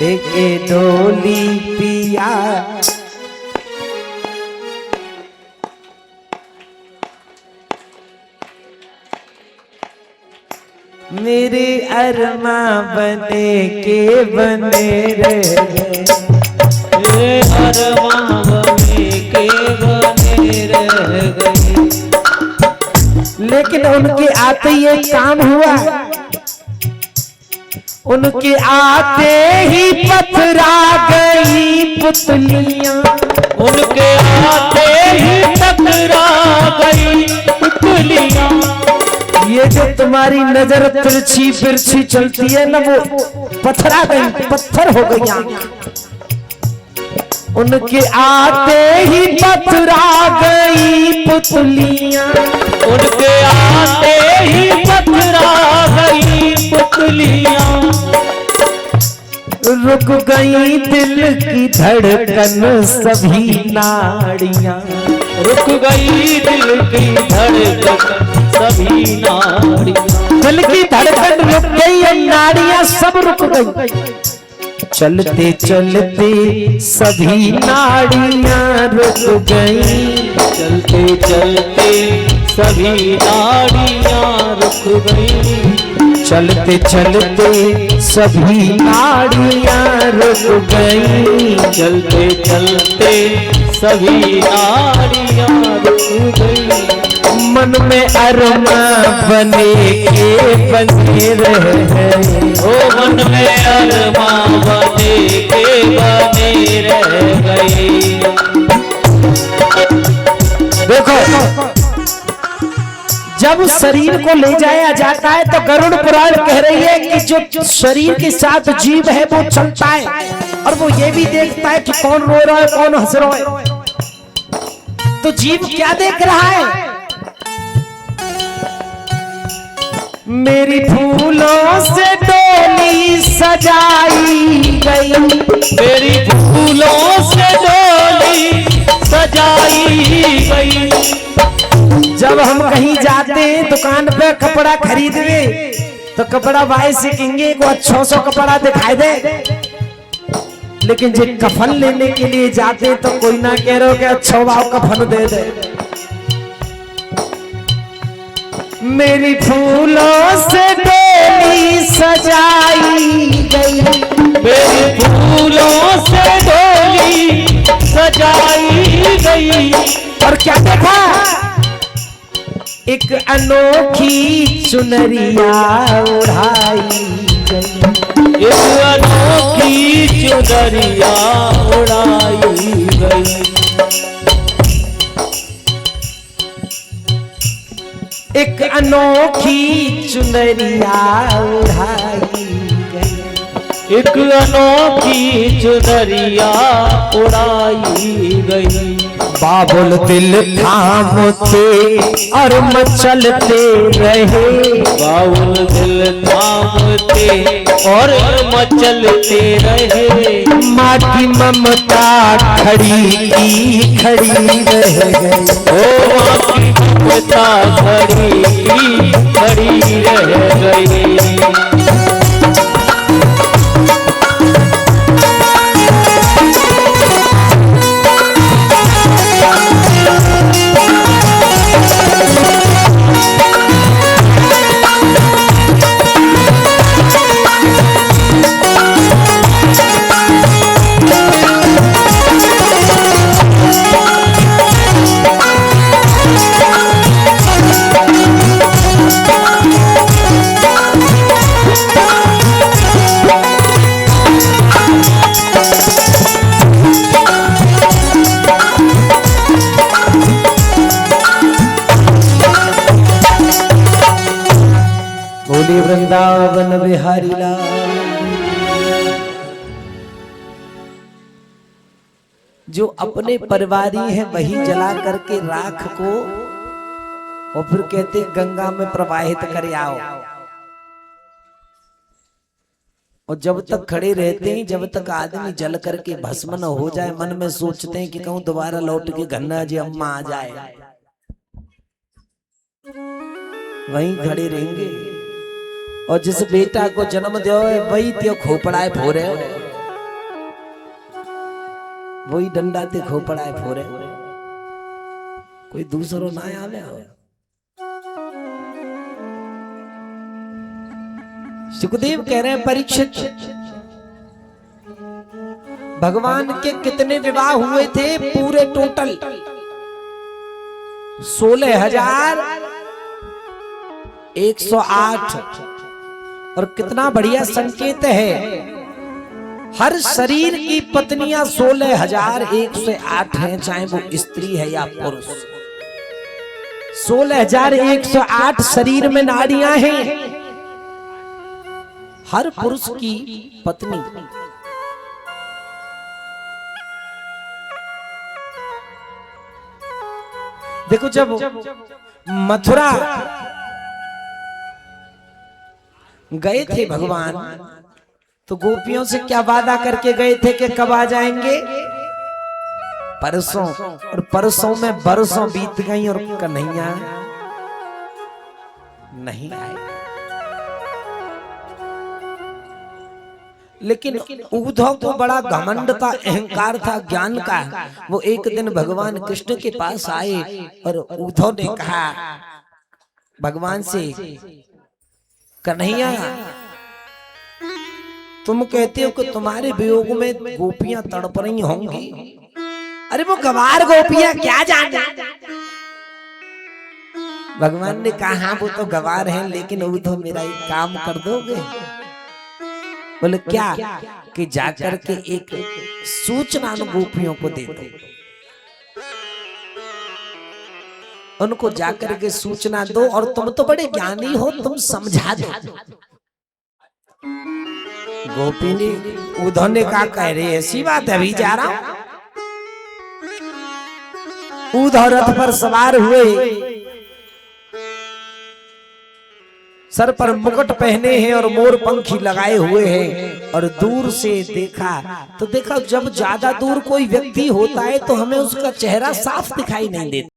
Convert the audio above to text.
एक डोली पिया मेरे अरमा बने के बने रह गए, अरमा बने के बने रह गए। लेकिन उनके आते ये काम हुआ, उनके आते ही पथरा गई पुतलियां, उनके आते ही टकरा गई पुतलियां। ये जो तुम्हारी नजर तिरछी बिरछी चलती है ना, वो पथरा गई, पत्थर हो गई आंख। उनके आते ही पथरा गई पुतलियां, उनके आते ही पथरा गई पुतलियां। रुक गई दिल की धड़कन सभी नाड़ियां, रुक गई दिल की धड़कन सभी नाड़ियां। दिल की धड़कन रुक गई और नाड़ियां सब रुक गई। चलते चलते सभी नाड़ियां रुक गई, चलते चलते सभी नाड़ियां रुक गई। चलते चलते सभी नाड़ियां रुक गई, चलते चलते सभी नाड़ियां रुक गई। मन में अरमा बने के बने रह गए, ओ मन में अरमा बने के बने रह गए। देखो जब शरीर को ले जाया जाता है तो गरुड़ पुराण कह रही है कि जो शरीर के साथ जीव है वो चलता है और वो ये भी देखता है कि कौन रो रहा है कौन हंस रहा है। तो जीव क्या देख रहा है? मेरी फूलों से डोली सजाई गई, मेरी फूलों से डोली सजाई गई। जब हम कहीं जाते हैं दुकान पे कपड़ा खरीदने तो कपड़ा भाई से कहेंगे को अच्छा सा कपड़ा दिखाई दे, लेकिन जब कफन लेने के लिए जाते तो कोई ना कह रहे हो कि अच्छा भाव कफन दे दे। मेरी फूलों से डोली सजाई गई, मेरी फूलों से डोली सजाई गई। और क्या देखा? एक अनोखी चुनरिया उड़ाई गई, एक अनोखी चुनरिया उड़ाई गई। एक अनोखी चुनरिया उड़ाई गई, एक अनोखी चुनरिया उड़ाई गई। बाबुल दिल थामते और मचलते रहे, बाउल दिल थामते और मचलते रहे। माँ की ममता खड़ी की खड़ी रह गई, ओ माँ की ममता खड़ी की खड़ी रह गई। बोले वृंदावन बिहारी लाल। जो अपने परिवारी है वही जला करके राख को और फिर कहते गंगा में प्रवाहित कर आओ, और जब तक खड़े रहते हैं जब तक आदमी जल करके भस्म न हो जाए मन में सोचते हैं कि कहूं दोबारा लौट के घन्ना जी अम्मा आ जाए, वहीं खड़े रहेंगे। और जिस बेटा को जन्म दो वही त्यो खोपड़ा है भोरे, वही डंडा ते खोपड़ा है फोरे, कोई दूसरो ना आवे हो। सुखदेव कह रहे हैं परीक्षित, भगवान के कितने विवाह हुए थे? पूरे टोटल 16,108। और कितना बढ़िया संकेत है, हर शरीर की पत्नियां 16,108 हैं, चाहे वो स्त्री है या पुरुष। 16,108 शरीर में नाड़ियां हैं, हर पुरुष की पत्नी। देखो जब मथुरा गए थे भगवान, तो गोपियों से क्या वादा करके गए थे कि कब आ जाएंगे? परसों। और परसों में बरसों बीत गई और कन्हैया नहीं आए। लेकिन उद्धव को बड़ा घमंड था, अहंकार था ज्ञान का। वो एक दिन भगवान कृष्ण के पास आए और उद्धव ने कहा भगवान से, कन्हैया तुम कहते हो कि तुम्हारे वियोग में गोपियां तड़प रही होंगी। अरे वो गवार गोपियां क्या जाने। भगवान ने कहा हाँ वो तो गवार हैं, लेकिन उद्धव मेरा एक काम कर दोगे? बोले क्या? कि जाकर के एक सूचना गोपियों को दे दो, उनको जाकर के सूचना दो, और तुम तो बड़े ज्ञानी हो, तुम समझा दो। गोपी ने, उद्धव ने कहा कह रहे ऐसी बात है, अभी जा रहा हूं। उद्धव रथ पर सवार हुए, सर पर मुकुट पहने हैं और मोर पंखी लगाए हुए हैं, और दूर से देखा तो देखा जब ज्यादा दूर कोई व्यक्ति होता है तो हमें उसका चेहरा साफ दिखाई नहीं देता।